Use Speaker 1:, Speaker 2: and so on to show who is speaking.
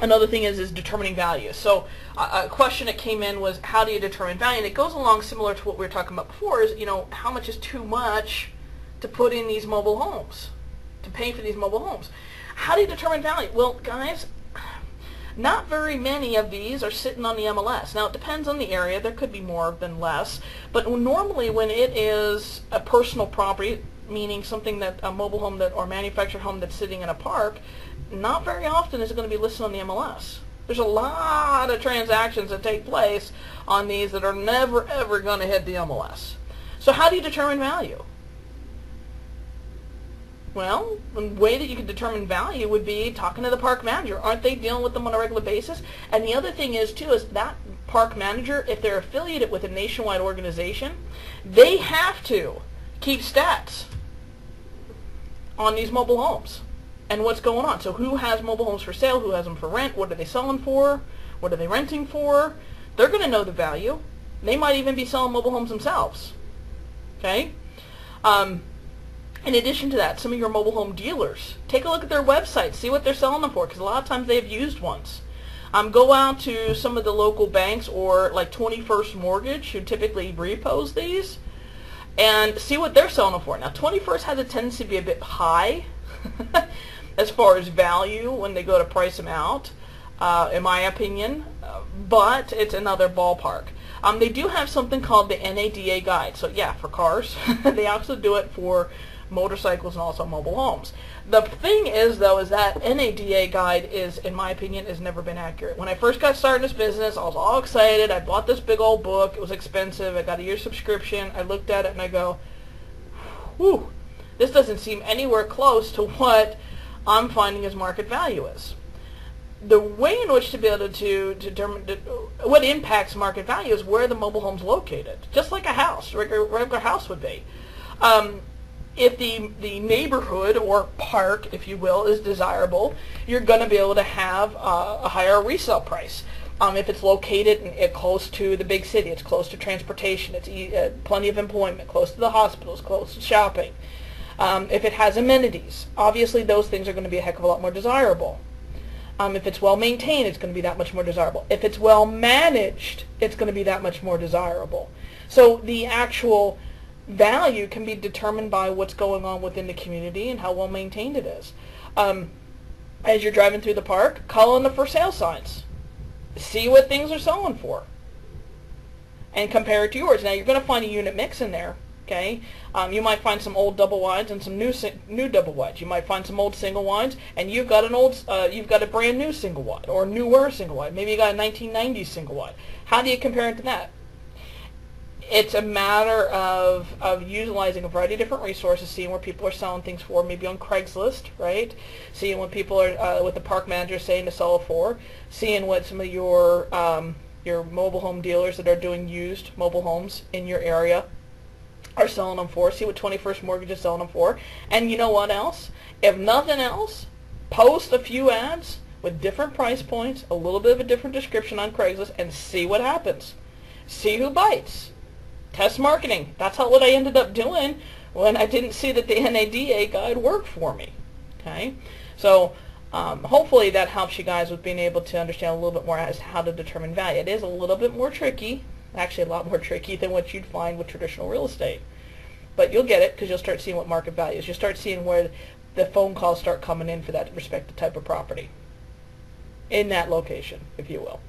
Speaker 1: Another thing is determining value. So a question that came in was, how do you determine value? And it goes along similar to what we were talking about before, is, how much is too much to put in these mobile homes, to pay for these mobile homes? How do you determine value? Well, guys, not very many of these are sitting on the MLS. Now, it depends on the area. There could be more than less. But normally when it is a personal property, meaning something that a mobile home or manufactured home that's sitting in a park, not very often is it going to be listed on the MLS. There's a lot of transactions that take place on these that are never ever going to hit the MLS. So how do you determine value? Well, the way that you can determine value would be talking to the park manager. Aren't they dealing with them on a regular basis? And the other thing is, too, is that park manager, if they're affiliated with a nationwide organization, they have to keep stats on these mobile homes and what's going on. So who has mobile homes for sale? Who has them for rent? What are they selling for? What are they renting for? They're going to know the value. They might even be selling mobile homes themselves. Okay? In addition to that, some of your mobile home dealers, take a look at their website, see what they're selling them for, because a lot of times they have used ones. Go out to some of the local banks, or like 21st Mortgage, who typically repos these, and see what they're selling them for. Now, 21st has a tendency to be a bit high as far as value when they go to price them out, in my opinion, but it's another ballpark. They do have something called the NADA guide. So yeah, for cars. They also do it for motorcycles and also mobile homes. The thing is, though, is that NADA guide is, in my opinion, has never been accurate. When I first got started in this business, I was all excited. I bought this big old book. It was expensive. I got a year subscription. I looked at it and I go, whew, this doesn't seem anywhere close to what I'm finding as market value is. The way in which to be able to determine what impacts market value is where the mobile home's located, just like a house, regular house would be. If the neighborhood or park, if you will, is desirable, you're going to be able to have a higher resale price. If it's located close to the big city, it's close to transportation, it's plenty of employment, close to the hospitals, close to shopping. If it has amenities, obviously those things are going to be a heck of a lot more desirable. If it's well maintained, it's going to be that much more desirable. If it's well managed, it's going to be that much more desirable. So the actual value can be determined by what's going on within the community and how well maintained it is. As you're driving through the park, call on the for sale signs. See what things are selling for. And compare it to yours. Now you're going to find a unit mix in there. Okay, you might find some old double wides and some new double wides. You might find some old single wides, and you've got a brand new single wide or newer single wide. Maybe you got a 1990s single wide. How do you compare it to that? It's a matter of utilizing a variety of different resources, seeing where people are selling things for, maybe on Craigslist, right? Seeing what people are, what the park manager is saying to sell it for, seeing what some of your mobile home dealers that are doing used mobile homes in your area are selling them for, see what 21st Mortgage is selling them for, and you know what else? If nothing else, post a few ads with different price points, a little bit of a different description on Craigslist, and see what happens. See who bites. Test marketing. That's what I ended up doing when I didn't see that the NADA guide worked for me. Okay, so hopefully that helps you guys with being able to understand a little bit more as to how to determine value. It is a little bit more tricky. Actually a lot more tricky than what you'd find with traditional real estate. But you'll get it because you'll start seeing what market value is. You'll start seeing where the phone calls start coming in for that respective type of property in that location, if you will.